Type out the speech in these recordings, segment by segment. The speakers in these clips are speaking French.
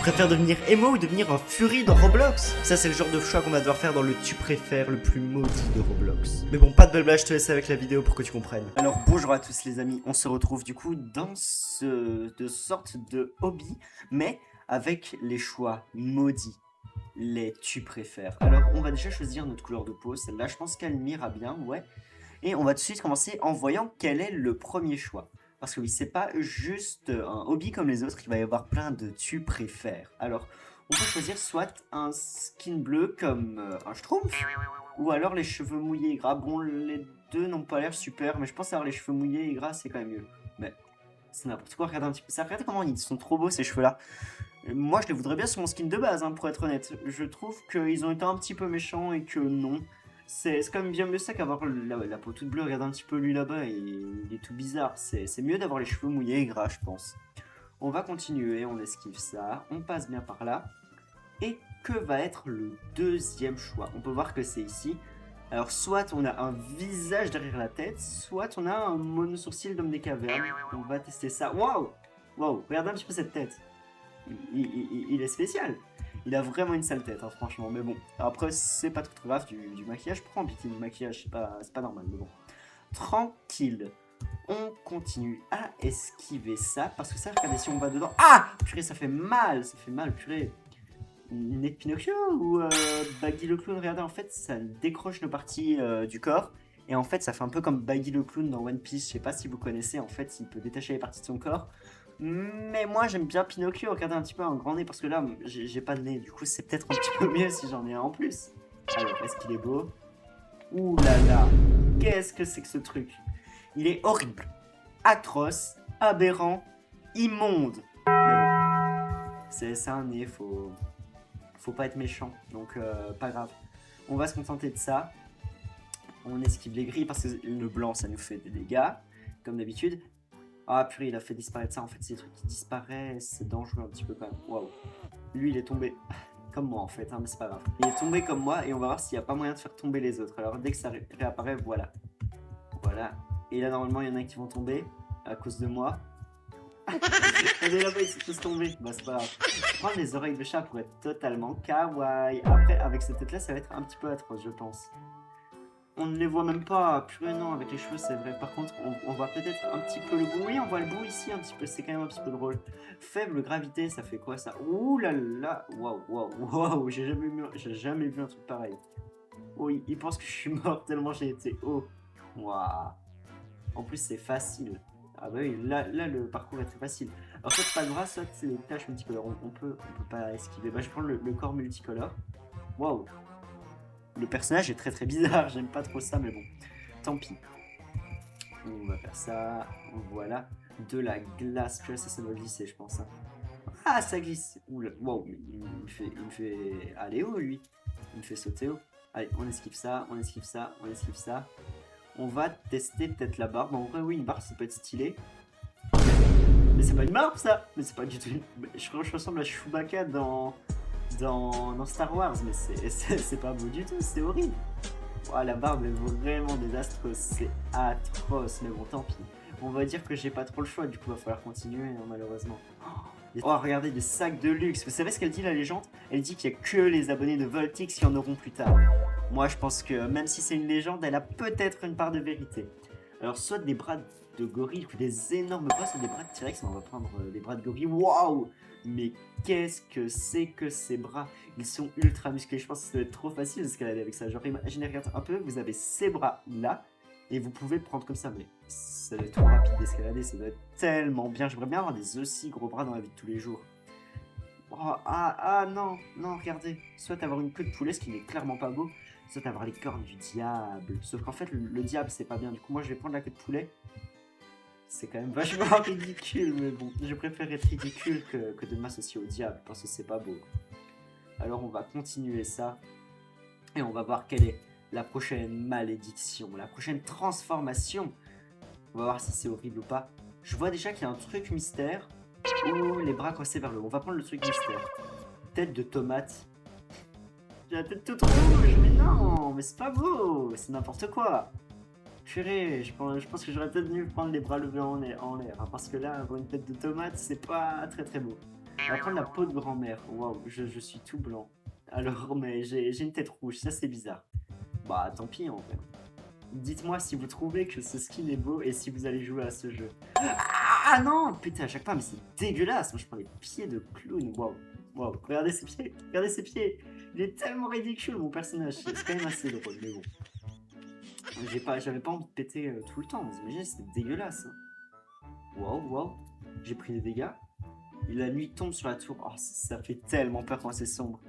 préfères devenir emo ou devenir un furie dans Roblox? Ça c'est le genre de choix qu'on va devoir faire dans le tu préfères le plus maudit de Roblox. Mais bon, pas de blabla, je te laisse avec la vidéo pour que tu comprennes. Alors bonjour à tous les amis, on se retrouve du coup dans de sorte de hobby, mais avec les choix maudits. Les tu préfères. Alors on va déjà choisir notre couleur de peau, celle-là je pense qu'elle m'ira bien, ouais. Et on va tout de suite commencer en voyant quel est le premier choix. Parce que oui, c'est pas juste un hobby comme les autres, il va y avoir plein de tu préfères. Alors, on peut choisir soit un skin bleu comme un schtroumpf, ou alors les cheveux mouillés et gras. Bon, les deux n'ont pas l'air super, mais je pense avoir les cheveux mouillés et gras, c'est quand même mieux. Mais c'est n'importe quoi, regardez un petit peu ça. Regardez comment ils sont trop beaux ces cheveux-là. Moi, je les voudrais bien sur mon skin de base, hein, pour être honnête. Je trouve qu'ils ont été un petit peu méchants et que non. C'est quand même bien mieux ça qu'avoir la peau toute bleue. Regarde un petit peu lui là-bas, il est tout bizarre. C'est mieux d'avoir les cheveux mouillés et gras, je pense. On va continuer, on esquive ça, on passe bien par là. Et que va être le deuxième choix? On peut voir que c'est ici. Alors, soit on a un visage derrière la tête, soit on a un mono-sourcil d'homme des cavernes. On va tester ça. Waouh! Waouh! Regardez un petit peu cette tête. Il est spécial. Il a vraiment une sale tête, hein, franchement. Mais bon, après, c'est pas trop grave du maquillage. Prends pitié du maquillage, c'est pas normal, mais bon. Tranquille. On continue à esquiver ça. Parce que ça, regardez, si on va dedans. Ah! Purée, ça fait mal, purée. Nez de Pinocchio ou Baggy le clown? Regardez, en fait, ça décroche nos parties du corps. Et en fait, ça fait un peu comme Baggy le clown dans One Piece. Je sais pas si vous connaissez, en fait, il peut détacher les parties de son corps. Mais moi j'aime bien Pinocchio, regardez un petit peu un grand nez parce que là j'ai pas de nez, du coup c'est peut-être un petit peu mieux si j'en ai un en plus. Alors est-ce qu'il est beau? Ouh là là, qu'est-ce que c'est que ce truc? Il est horrible, atroce, aberrant, immonde. Mais bon, c'est un nez, faut pas être méchant, donc pas grave. On va se contenter de ça. On esquive les gris parce que le blanc ça nous fait des dégâts, comme d'habitude. Ah purée, il a fait disparaître ça, en fait c'est des trucs qui disparaissent, c'est dangereux un petit peu quand même, waouh. Lui il est tombé comme moi en fait, hein, mais c'est pas grave. Il est tombé comme moi et on va voir s'il n'y a pas moyen de faire tomber les autres. Alors dès que ça réapparaît, voilà. Voilà. Et là normalement il y en a qui vont tomber à cause de moi. Regardez là-bas, ils sont tous tombés, bah c'est pas grave. Prendre les oreilles de chat pour être totalement kawaii. Après avec cette tête là ça va être un petit peu atroce je pense. On ne les voit même pas, purée non, avec les cheveux c'est vrai. Par contre, on voit peut-être un petit peu le bout. Oui, on voit le bout ici un petit peu, c'est quand même un petit peu drôle. Faible gravité, ça fait quoi ça? Ouh là là, waouh, waouh, waouh, j'ai jamais vu un truc pareil. Oh, il pense que je suis mort tellement j'ai été haut. Waouh. En plus, c'est facile. Ah bah oui, là le parcours est très facile. Alors, soit pas de bras, soit c'est des tâches multicolores. On peut pas esquiver. Bah, je prends le corps multicolore. Waouh. Le personnage est très très bizarre, j'aime pas trop ça, mais bon, tant pis. On va faire ça, voilà. De la glace, tu vois, ça va glisser, je pense. Hein. Ah, ça glisse. Oula, wow, il me fait aller haut, lui. Il me fait sauter haut. Allez, on esquive ça, on esquive ça, on esquive ça. On va tester peut-être la barbe. En vrai, oui, une barbe, ça peut être stylé. Mais c'est pas une barbe, ça. Mais c'est pas du tout une... Je ressemble à Chewbacca dans Star Wars, mais c'est pas beau du tout, c'est horrible. Oh, la barbe est vraiment désastreuse, c'est atroce, mais bon, tant pis. On va dire que j'ai pas trop le choix, du coup, va falloir continuer, hein, malheureusement. Oh, regardez, des sacs de luxe. Vous savez ce qu'elle dit, la légende? Elle dit qu'il y a que les abonnés de Voltix qui en auront plus tard. Moi, je pense que même si c'est une légende, elle a peut-être une part de vérité. Alors, soit des bras de gorille, ou des énormes bras, soit des bras de T-Rex. On va prendre des bras de gorille. Waouh! Mais qu'est-ce que c'est que ces bras? Ils sont ultra musclés. Je pense que ça doit être trop facile d'escalader avec ça. Genre, imaginez, regardez un peu, vous avez ces bras là, et vous pouvez le prendre comme ça. Mais ça doit être trop rapide d'escalader, ça doit être tellement bien. J'aimerais bien avoir des aussi gros bras dans la vie de tous les jours. Oh, non, non, regardez. Soit avoir une queue de poulet, ce qui n'est clairement pas beau, soit avoir les cornes du diable. Sauf qu'en fait, le diable, c'est pas bien. Du coup, moi, je vais prendre la queue de poulet. C'est quand même vachement ridicule, mais bon, je préfère être ridicule que de m'associer au diable, parce que c'est pas beau. Alors on va continuer ça, et on va voir quelle est la prochaine malédiction, la prochaine transformation. On va voir si c'est horrible ou pas. Je vois déjà qu'il y a un truc mystère, où les bras croisés vers le haut. On va prendre le truc mystère. Tête de tomate. J'ai la tête toute rouge, mais non, mais c'est pas beau, c'est n'importe quoi. Purée, je pense que j'aurais peut-être dû prendre les bras levés en l'air, hein, parce que là, avoir une tête de tomate, c'est pas très très beau. On va prendre la peau de grand-mère. Waouh, je suis tout blanc. Alors, mais j'ai une tête rouge, ça c'est bizarre. Bah, tant pis en fait. Dites-moi si vous trouvez que ce skin est beau et si vous allez jouer à ce jeu. Ah non, putain, à chaque fois, mais c'est dégueulasse. Moi, je prends les pieds de clown. Waouh, waouh, regardez ses pieds, regardez ses pieds. Il est tellement ridicule, mon personnage. C'est quand même assez drôle, mais bon. J'avais pas envie de péter tout le temps. Vous imaginez, c'était dégueulasse. Hein. Waouh, waouh. J'ai pris des dégâts. Et la nuit tombe sur la tour. Oh, ça fait tellement peur quand c'est sombre.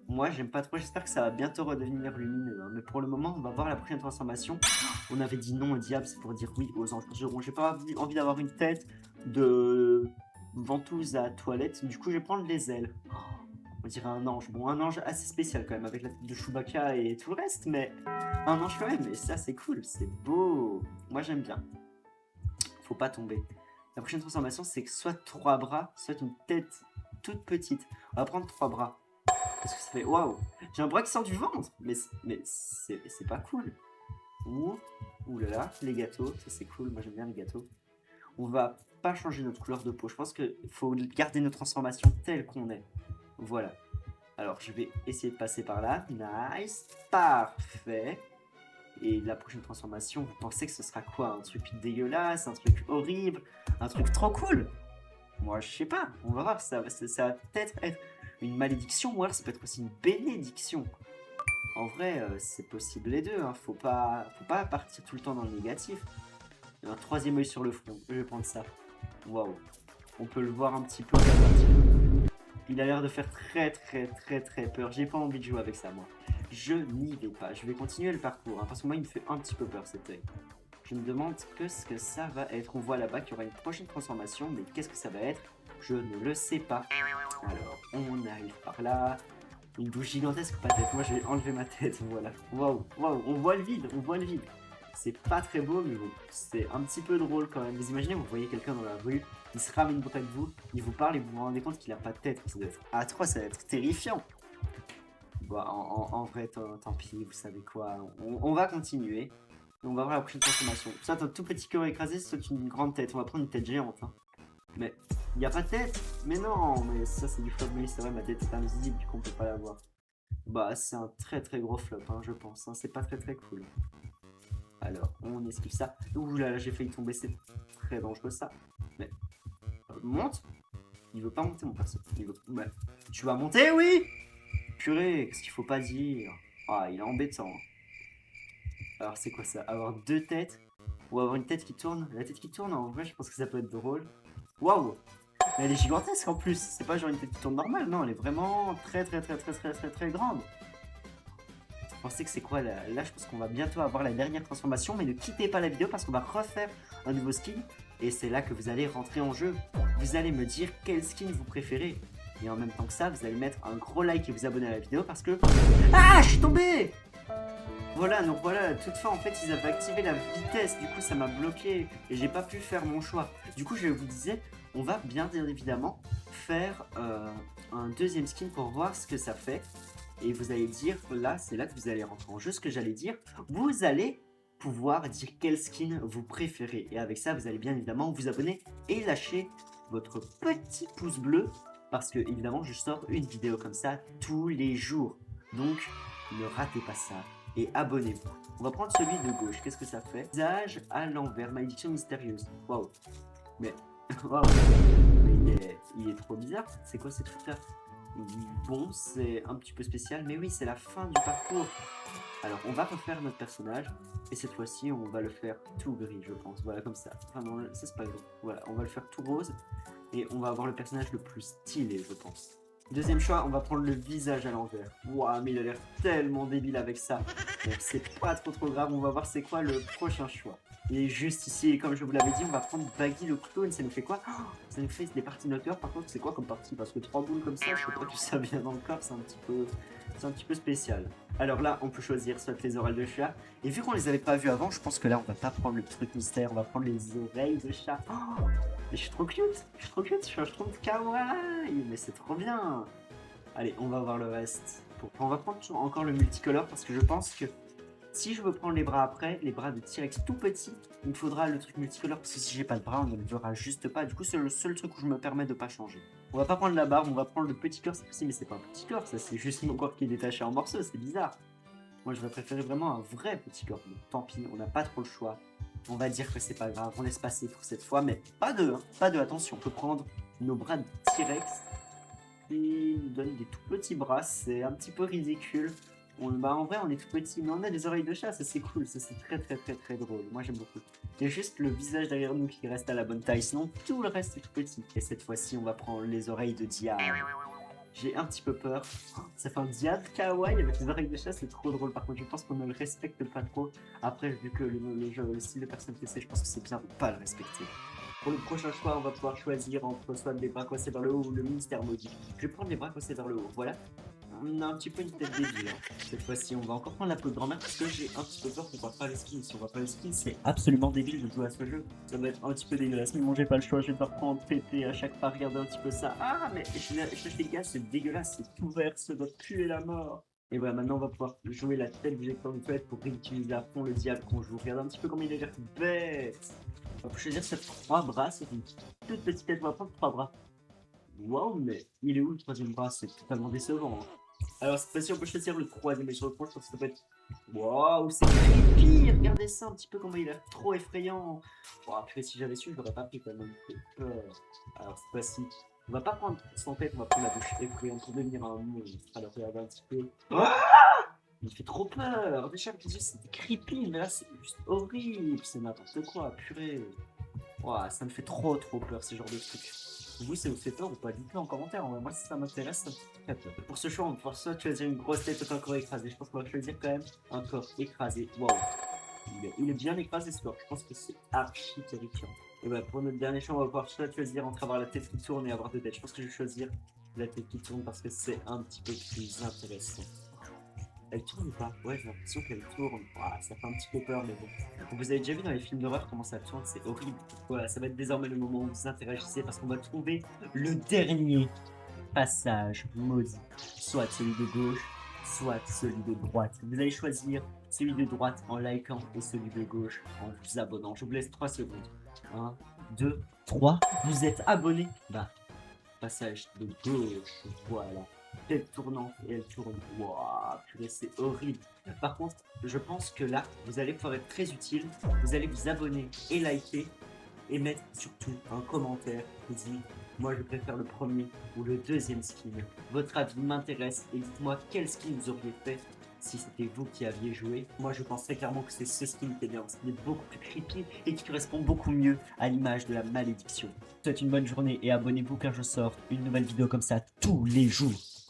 Moi, j'aime pas trop. J'espère que ça va bientôt redevenir lumineux. Hein. Mais pour le moment, on va voir la prochaine transformation. On avait dit non au diable, c'est pour dire oui aux anges. J'ai pas envie d'avoir une tête de ventouse à toilette. Du coup, je vais prendre les ailes. On dirait un ange. Bon, un ange assez spécial quand même, avec la tête de Chewbacca et tout le reste. Mais un ange quand même. Et ça, c'est cool. C'est beau. Moi, j'aime bien. Faut pas tomber. La prochaine transformation, c'est que soit 3 bras, soit une tête toute petite. On va prendre 3 bras. Parce que ça fait waouh. J'ai un bras qui sort du ventre. Mais c'est pas cool. Ouh là là, les gâteaux, ça c'est cool. Moi j'aime bien les gâteaux. On va pas changer notre couleur de peau. Je pense qu'il faut garder nos transformations telles qu'on est. Voilà. Alors je vais essayer de passer par là. Nice. Parfait. Et la prochaine transformation, vous pensez que ce sera quoi? Un truc dégueulasse, un truc horrible, un truc trop cool? Moi, je sais pas. On va voir. Ça va peut-être être une malédiction, ou alors ça peut être aussi une bénédiction. En vrai, c'est possible les deux. Hein. Faut pas partir tout le temps dans le négatif. Il y a un troisième œil sur le front. Je vais prendre ça. Waouh. On peut le voir un petit peu. Il a l'air de faire très peur. J'ai pas envie de jouer avec ça, moi. Je n'y vais pas. Je vais continuer le parcours, hein, parce que moi, il me fait un petit peu peur, cet œil. Je me demande ce que ça va être. On voit là-bas qu'il y aura une prochaine transformation, mais qu'est-ce que ça va être? Je ne le sais pas. Alors, on arrive par là. Une bouche gigantesque, pas tête. Moi, je vais enlever ma tête, voilà. Waouh, waouh, on voit le vide, on voit le vide. C'est pas très beau, mais bon, c'est un petit peu drôle quand même. Vous imaginez, vous voyez quelqu'un dans la rue, il se ramène près de vous, il vous parle et vous vous rendez compte qu'il a pas de tête. Ça doit être atroce, ça doit être terrifiant. Bon, en vrai, tant pis, vous savez quoi. On va continuer. On va voir la prochaine transformation. Soit un tout petit cœur écrasé, soit une grande tête. On va prendre une tête géante. Hein. Mais il n'y a pas de tête. Mais non, mais ça c'est du flop. Mais c'est vrai, ma tête est invisible, du coup on peut pas la voir. Bah c'est un très gros flop, hein, je pense. Hein. C'est pas très cool. Alors, on esquive ça. Ouh là là, j'ai failli tomber. C'est très dangereux ça. Mais monte. Il veut pas monter mon perso. Il veut... Ouais. Tu vas monter, oui. Purée, qu'est-ce qu'il faut pas dire? Ah, il est embêtant. Alors c'est quoi ça? Avoir deux têtes ou avoir une tête qui tourne? La tête qui tourne, en vrai, je pense que ça peut être drôle. Waouh! Mais elle est gigantesque en plus. C'est pas genre une tête qui tourne normale, non, elle est vraiment très grande. Vous pensez que c'est quoi là? Là, je pense qu'on va bientôt avoir la dernière transformation, mais ne quittez pas la vidéo parce qu'on va refaire un nouveau skin. Et c'est là que vous allez rentrer en jeu. Vous allez me dire quel skin vous préférez. Et en même temps que ça, vous allez mettre un gros like et vous abonner à la vidéo parce que... Ah, je suis tombé! Voilà, donc voilà, toutefois en fait ils avaient activé la vitesse, du coup ça m'a bloqué et j'ai pas pu faire mon choix. Du coup je vous disais, on va bien évidemment faire un deuxième skin pour voir ce que ça fait. Et vous allez dire, là c'est là que vous allez rentrer en jeu, ce que j'allais dire, vous allez pouvoir dire quel skin vous préférez. Et avec ça vous allez bien évidemment vous abonner et lâcher votre petit pouce bleu. Parce que évidemment je sors une vidéo comme ça tous les jours. Donc ne ratez pas ça. Et abonnez-vous. On va prendre celui de gauche. Qu'est-ce que ça fait? Visage à l'envers, malédiction mystérieuse. Waouh. Mais, waouh. Mais il est trop bizarre. C'est quoi ces trucs-là? Bon, c'est un petit peu spécial, mais oui, c'est la fin du parcours. Alors, on va refaire notre personnage. Et cette fois-ci, on va le faire tout gris, je pense. Voilà, comme ça. Enfin, non, ça c'est pas gris. Voilà, on va le faire tout rose. Et on va avoir le personnage le plus stylé, je pense. Deuxième choix, on va prendre le visage à l'envers. Waouh, mais il a l'air tellement débile avec ça. Bon, c'est pas trop grave, on va voir c'est quoi le prochain choix. Et juste ici, comme je vous l'avais dit, on va prendre Baggy le clone. Ça nous fait quoi? Ça nous fait des parties de notre cœur. Par contre, c'est quoi comme partie? Parce que 3 boules comme ça, je sais pas que ça vient dans le corps, c'est un petit peu spécial. Alors là, on peut choisir soit les oreilles de chat. Et vu qu'on les avait pas vues avant, je pense que là, on va pas prendre le truc mystère, on va prendre les oreilles de chat. Oh, mais je suis trop cute, je suis trop kawaii, mais c'est trop bien. Allez, on va voir le reste. On va prendre encore le multicolore parce que je pense que Si je veux prendre les bras après, les bras de T-Rex tout petits, il me faudra le truc multicolore parce que si j'ai pas de bras, on ne le verra juste pas. Du coup, c'est le seul truc où je me permets de pas changer. On va pas prendre la barbe, on va prendre le petit corps cette fois-ci, mais c'est pas un petit corps, ça c'est juste mon corps qui est détaché en morceaux, c'est bizarre. Moi, je vais préférer vraiment un vrai petit corps. Donc, tant pis, on n'a pas trop le choix. On va dire que c'est pas grave, on laisse passer pour cette fois, mais pas deux, hein, pas deux. Attention, on peut prendre nos bras de T-Rex qui nous donne des tout petits bras, c'est un petit peu ridicule. En vrai, on est tout petit, mais on a des oreilles de chat, ça c'est cool, ça c'est très drôle. Moi j'aime beaucoup. Il y a juste le visage derrière nous qui reste à la bonne taille, sinon tout le reste est tout petit. Et cette fois-ci, on va prendre les oreilles de diable. J'ai un petit peu peur. Ça fait un diable kawaii avec les oreilles de chat, c'est trop drôle. Par contre, je pense qu'on ne le respecte pas trop. Après, vu que le style de personne que c'est, je pense que c'est bien de pas le respecter. Pour le prochain choix, on va pouvoir choisir entre soit des bras coincés vers le haut ou le mystère maudit. Je vais prendre les bras coincés vers le haut, voilà. On a un petit peu une tête débile. Hein. Cette fois-ci, on va encore prendre la peau de grand-mère parce que j'ai un petit peu peur qu'on voit pas les skins. Si on voit pas les skins, c'est absolument débile de jouer à ce jeu. Ça va être un petit peu dégueulasse. Mais bon, j'ai pas le choix, je vais devoir prendre péter à chaque pas, regarder un petit peu ça. Ah, mais je fais gars, c'est dégueulasse, c'est tout vert, ça doit puer la mort. Et voilà, maintenant on va pouvoir jouer la tête du lecteur de fête pour réutiliser à fond le diable qu'on joue. Regarde un petit peu comment il a l'air bête. On va choisir ces 3 bras, c'est une toute petite tête, on va prendre 3 bras. Waouh, mais il est où le 3e bras? C'est totalement décevant. Hein. Alors cette fois-ci, on peut choisir le 3e, et sur le point, je pense que ça peut être... Waouh, c'est creepy. Regardez ça un petit peu, comment il est trop effrayant. Bon, après, si j'avais su, je l'aurais pas pris quand même. Alors cette fois-ci, on va pas prendre son tête, on va prendre la bouche effrayante pour devenir un monstre. Alors regardez un petit peu. Il fait trop peur. Déjà, le visuel c'était creepy, mais là c'est juste horrible. C'est n'importe quoi, purée. Ouah, ça me fait trop peur, ce genre de truc. Vous, ça vous fait peur ou pas? Dites-le en commentaire. Moi, si ça m'intéresse, ça me fait très peur. Pour ce choix, on va pouvoir soit choisir une grosse tête ou un corps écrasé. Je pense qu'on va choisir quand même un corps écrasé. Waouh. Il est bien écrasé ce corps. Je pense que c'est archi terrifiant. Et bah, pour notre dernier choix, on va pouvoir soit choisir entre avoir la tête qui tourne et avoir deux têtes. Je pense que je vais choisir la tête qui tourne parce que c'est un petit peu plus intéressant. Elle tourne ou pas? Ouais, j'ai l'impression qu'elle tourne. Ouah, ça fait un petit peu peur, mais bon. Donc, vous avez déjà vu dans les films d'horreur comment ça tourne, c'est horrible. Voilà, ça va être désormais le moment où vous interagissez parce qu'on va trouver le dernier passage maudit. Soit celui de gauche, soit celui de droite. Vous allez choisir celui de droite en likant et celui de gauche en vous abonnant. Je vous laisse 3 secondes. 1, 2, 3. Vous êtes abonné? Bah, passage de gauche, voilà. Tête tournante et elle tourne. Waouh, purée, c'est horrible. Par contre, je pense que là, vous allez pouvoir être très utile. Vous allez vous abonner et liker et mettre surtout un commentaire qui dit moi je préfère le premier ou le deuxième skin. Votre avis m'intéresse et dites-moi quel skin vous auriez fait si c'était vous qui aviez joué. Moi je pense très clairement que c'est ce skin qui est bien, ce qui est beaucoup plus creepy et qui correspond beaucoup mieux à l'image de la malédiction. Je vous souhaite une bonne journée et abonnez-vous car je sors une nouvelle vidéo comme ça tous les jours.